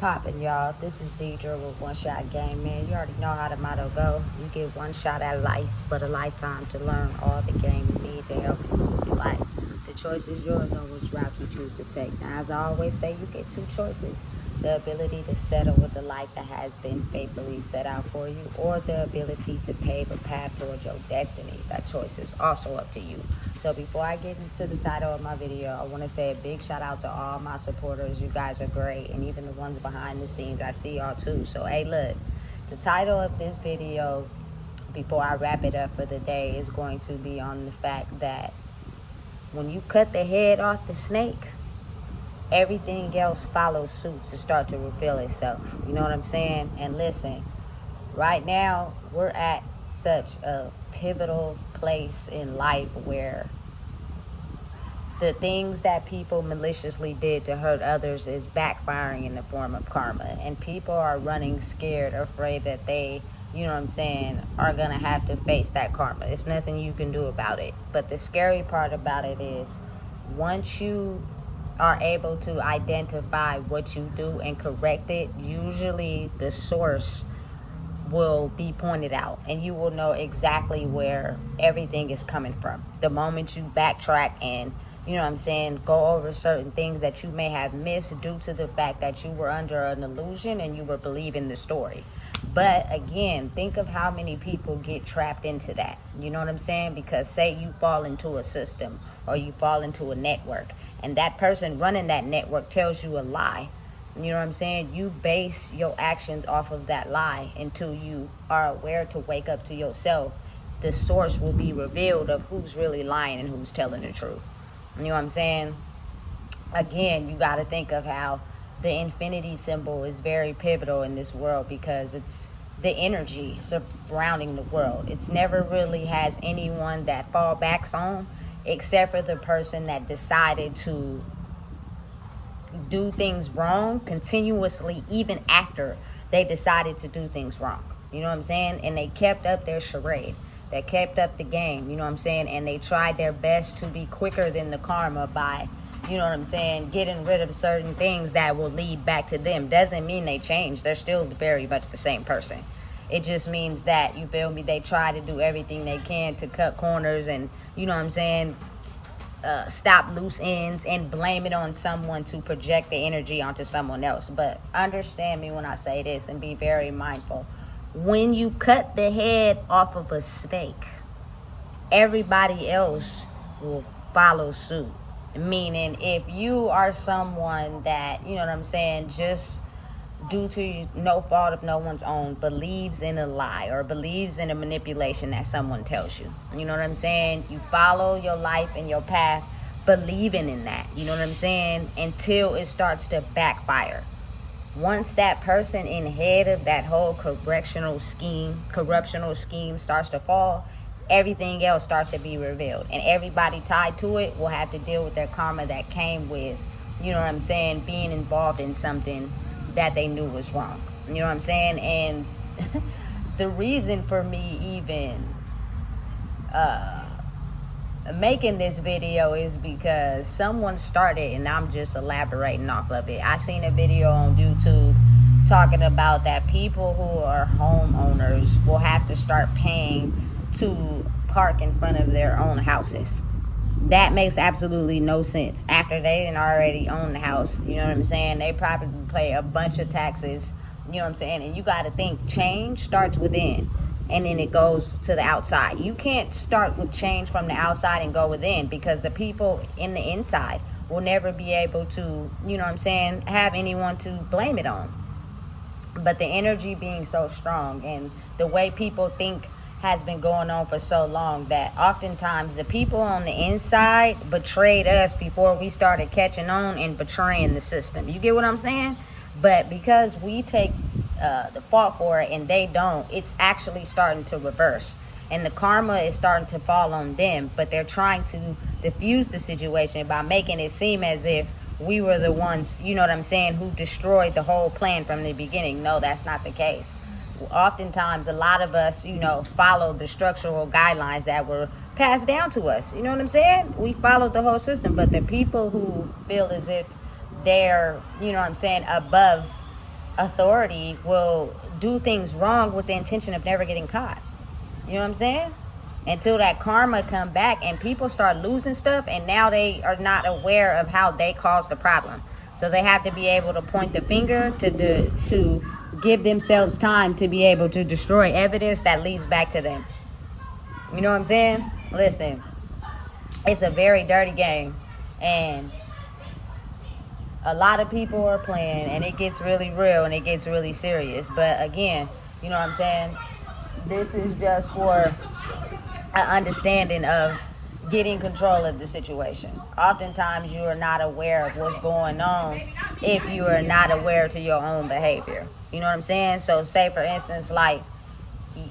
Poppin', y'all. This is Deidre with One Shot Game, man. You already know how the motto go. You get one shot at life, but a lifetime to learn all the game you need to help you move your life. The choice is yours on which route you choose to take. Now, as I always say, you get two choices. The ability to settle with the life that has been faithfully set out for you, or the ability to pave a path towards your destiny. That choice is also up to you. So before I get into the title of my video, I want to say a big shout out to all my supporters. You guys are great, and even the ones behind the scenes, I see y'all too. So hey, look, the title of this video, before I wrap it up for the day, is going to be on the fact that when you cut the head off the snake, everything else follows suit to start to reveal itself. You know what I'm saying? And listen, right now we're at such a pivotal place in life where the things that people maliciously did to hurt others is backfiring in the form of karma, and people are running scared, afraid that they, you know what I'm saying, are gonna have to face that karma. It's nothing you can do about it. But the scary part about it is, once you are able to identify what you do and correct it, usually the source will be pointed out and you will know exactly where everything is coming from. The moment you backtrack and, you know what I'm saying, go over certain things that you may have missed due to the fact that you were under an illusion and you were believing the story. But again, think of how many people get trapped into that. You know what I'm saying? Because say you fall into a system or you fall into a network, and that person running that network tells you a lie. You know what I'm saying? You base your actions off of that lie until you are aware to wake up to yourself. The source will be revealed of who's really lying and who's telling the truth. You know what I'm saying? Again, you got to think of how the infinity symbol is very pivotal in this world, because it's the energy surrounding the world. It's never really has anyone that fall backs on, except for the person that decided to do things wrong continuously, even after they decided to do things wrong. You know what I'm saying? And they kept up their charade. They kept up the game, you know what I'm saying? And they tried their best to be quicker than the karma by, you know what I'm saying, getting rid of certain things that will lead back to them. Doesn't mean they changed. They're still very much the same person. It just means that, you feel me, they try to do everything they can to cut corners and, you know what I'm saying, stop loose ends and blame it on someone to project the energy onto someone else. But understand me when I say this, and be very mindful. When you cut the head off of a snake, everybody else will follow suit. Meaning, if you are someone that, you know what I'm saying, just due to no fault of no one's own, believes in a lie or believes in a manipulation that someone tells you, you know what I'm saying, you follow your life and your path believing in that, you know what I'm saying, until it starts to backfire. Once that person in head of that whole corruptional scheme starts to fall, everything else starts to be revealed, and everybody tied to it will have to deal with their karma that came with, you know what I'm saying, being involved in something that they knew was wrong. You know what I'm saying? And the reason for me even making this video is because someone started, and I'm just elaborating off of it. I seen a video on YouTube talking about that people who are homeowners will have to start paying to park in front of their own houses. That makes absolutely no sense. After they didn't already own the house, you know what I'm saying, they probably pay a bunch of taxes, you know what I'm saying. And you got to think, change starts within, and then it goes to the outside. You can't start with change from the outside and go within, because the people in the inside will never be able to, you know what I'm saying, have anyone to blame it on. But the energy being so strong, and the way people think has been going on for so long, that oftentimes the people on the inside betrayed us before we started catching on and betraying the system. You get what I'm saying? But because we take the fault for it and they don't, it's actually starting to reverse, and the karma is starting to fall on them. But they're trying to diffuse the situation by making it seem as if we were the ones, you know what I'm saying, who destroyed the whole plan from the beginning. No, that's not the case. Oftentimes, a lot of us, you know, follow the structural guidelines that were passed down to us. You know what I'm saying? We followed the whole system. But the people who feel as if they're, you know what I'm saying, above authority will do things wrong with the intention of never getting caught. You know what I'm saying? Until that karma come back and people start losing stuff, and now they are not aware of how they caused the problem. So they have to be able to point the finger to give themselves time to be able to destroy evidence that leads back to them. You know what I'm saying? Listen, it's a very dirty game, and a lot of people are playing, and it gets really real and it gets really serious. But again, you know what I'm saying? This is just for an understanding of getting control of the situation. Oftentimes you are not aware of what's going on if you are not aware to your own behavior. You know what I'm saying? So say for instance, like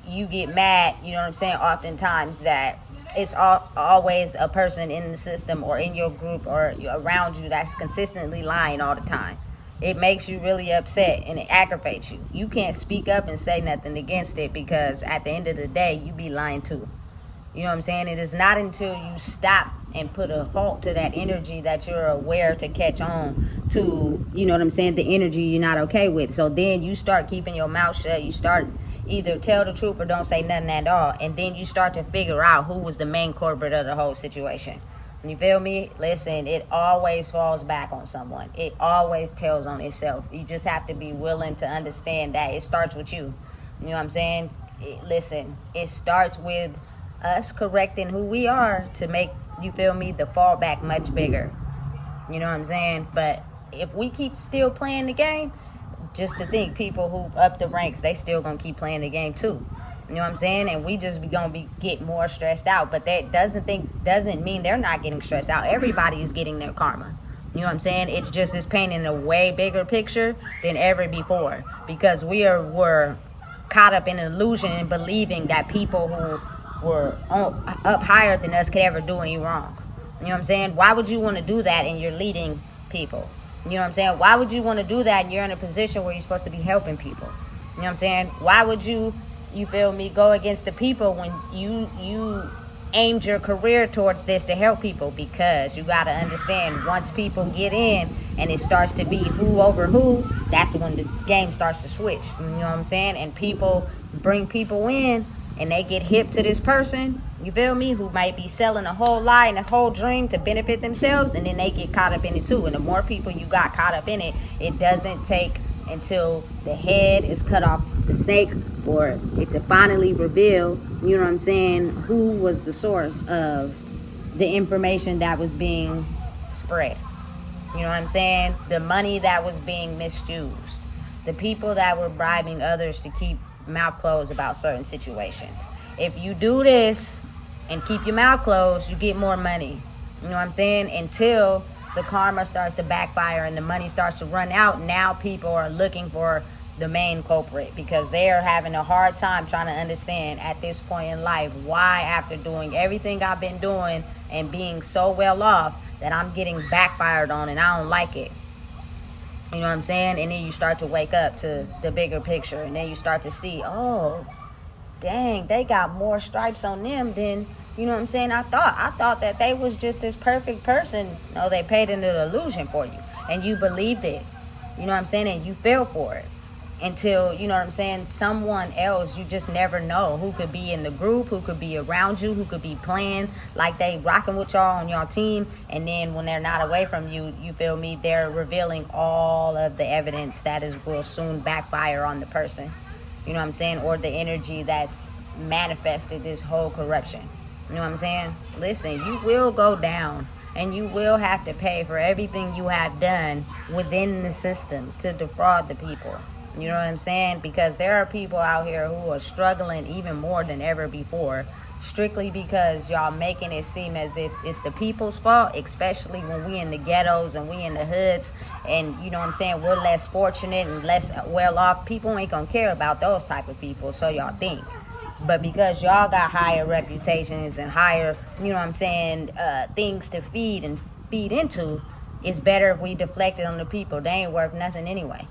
you get mad, you know what I'm saying? Oftentimes that it's always a person in the system or in your group or around you that's consistently lying all the time. It makes you really upset and it aggravates you. You can't speak up and say nothing against it, because at the end of the day, you be lying too. You know what I'm saying? It is not until you stop and put a halt to that energy that you're aware to catch on to, you know what I'm saying, the energy you're not okay with. So then you start keeping your mouth shut. You start either tell the truth or don't say nothing at all. And then you start to figure out who was the main culprit of the whole situation. You feel me? Listen, it always falls back on someone. It always tells on itself. You just have to be willing to understand that it starts with you. You know what I'm saying? Listen, it starts with us correcting who we are to make, you feel me, the fallback much bigger. You know what I'm saying? But if we keep still playing the game, just to think, people who up the ranks, they still gonna keep playing the game too. You know what I'm saying? And we just get more stressed out. But that doesn't mean they're not getting stressed out. Everybody is getting their karma. You know what I'm saying? It's painting a way bigger picture than ever before, because we're caught up in an illusion and believing that people who were up higher than us could ever do any wrong. You know what I'm saying? Why would you want to do that and you're leading people? You know what I'm saying? Why would you want to do that and you're in a position where you're supposed to be helping people? You know what I'm saying? Why would you feel me, go against the people when you aimed your career towards this to help people? Because you got to understand, once people get in and it starts to be who over who, that's when the game starts to switch. You know what I'm saying? And people bring people in and they get hip to this person, you feel me, who might be selling a whole lie and this whole dream to benefit themselves, and then they get caught up in it too. And the more people you got caught up in it, it doesn't take until the head is cut off the snake for it to finally reveal, you know what I'm saying, who was the source of the information that was being spread. You know what I'm saying? The money that was being misused. The people that were bribing others to keep mouth closed about certain situations. If you do this and keep your mouth closed, you get more money. You know what I'm saying? Until the karma starts to backfire and the money starts to run out, now people are looking for the main culprit, because they are having a hard time trying to understand at this point in life why, after doing everything I've been doing and being so well off, that I'm getting backfired on and I don't like it. You know what I'm saying? And then you start to wake up to the bigger picture, and then you start to see, oh, dang, they got more stripes on them than, you know what I'm saying, I thought that they was just this perfect person. No, they paid an illusion for you, and you believed it. You know what I'm saying? And you fell for it. Until, you know what I'm saying, someone else, you just never know who could be in the group, who could be around you, who could be playing like they rocking with y'all on your team, and then when they're not away from you, you feel me, they're revealing all of the evidence that will soon backfire on the person. You know what I'm saying? Or the energy that's manifested this whole corruption. You know what I'm saying? Listen, you will go down, and you will have to pay for everything you have done within the system to defraud the people. You know what I'm saying? Because there are people out here who are struggling even more than ever before, strictly because y'all making it seem as if it's the people's fault, especially when we in the ghettos and we in the hoods, and you know what I'm saying, we're less fortunate and less well off. People ain't gonna care about those type of people, so y'all think. But because y'all got higher reputations and higher, you know what I'm saying, things to feed into, it's better if we deflect it on the people. They ain't worth nothing anyway.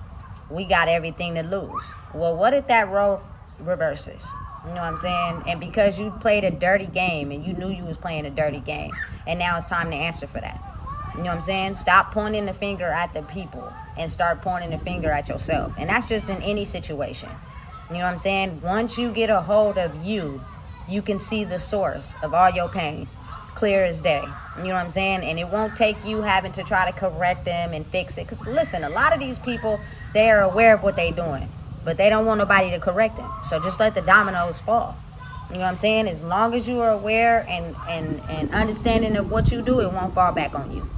We got everything to lose. Well, what if that role reverses? You know what I'm saying? And because you played a dirty game and you knew you was playing a dirty game, and now it's time to answer for that. You know what I'm saying? Stop pointing the finger at the people and start pointing the finger at yourself. And that's just in any situation. You know what I'm saying? Once you get a hold of you, you can see the source of all your pain clear as day. You know what I'm saying? And it won't take you having to try to correct them and fix it. Because listen, a lot of these people, they are aware of what they're doing, but they don't want nobody to correct them. So just let the dominoes fall. You know what I'm saying? As long as you are aware and understanding of what you do, it won't fall back on you.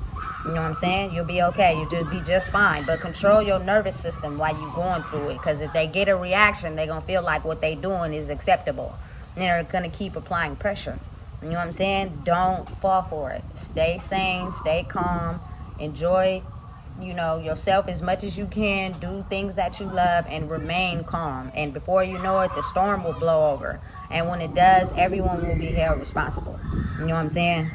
You know what I'm saying? You'll be okay. You'll just be just fine. But control your nervous system while you're going through it. Because if they get a reaction, they're going to feel like what they're doing is acceptable. And they're going to keep applying pressure. You know what I'm saying? Don't fall for it. Stay sane. Stay calm. Enjoy, yourself as much as you can. Do things that you love and remain calm. And before you know it, the storm will blow over. And when it does, everyone will be held responsible. You know what I'm saying?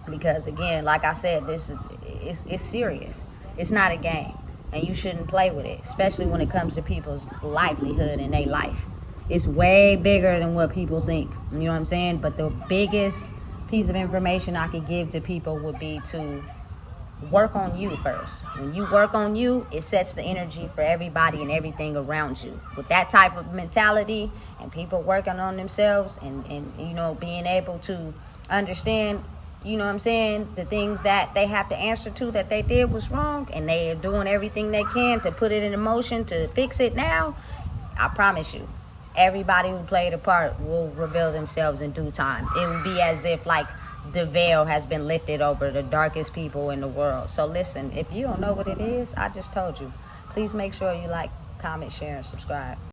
Because again, like I said, it's serious. It's not a game, and you shouldn't play with it, especially when it comes to people's livelihood and their life. It's way bigger than what people think. You know what I'm saying? But the biggest piece of information I could give to people would be to work on you first. When you work on you, it sets the energy for everybody and everything around you. With that type of mentality and people working on themselves and being able to understand, you know what I'm saying, the things that they have to answer to that they did was wrong, and they are doing everything they can to put it in motion to fix it now, I promise you, everybody who played a part will reveal themselves in due time. It will be as if like the veil has been lifted over the darkest people in the world. So listen, if you don't know what it is, I just told you. Please make sure you like, comment, share, and subscribe.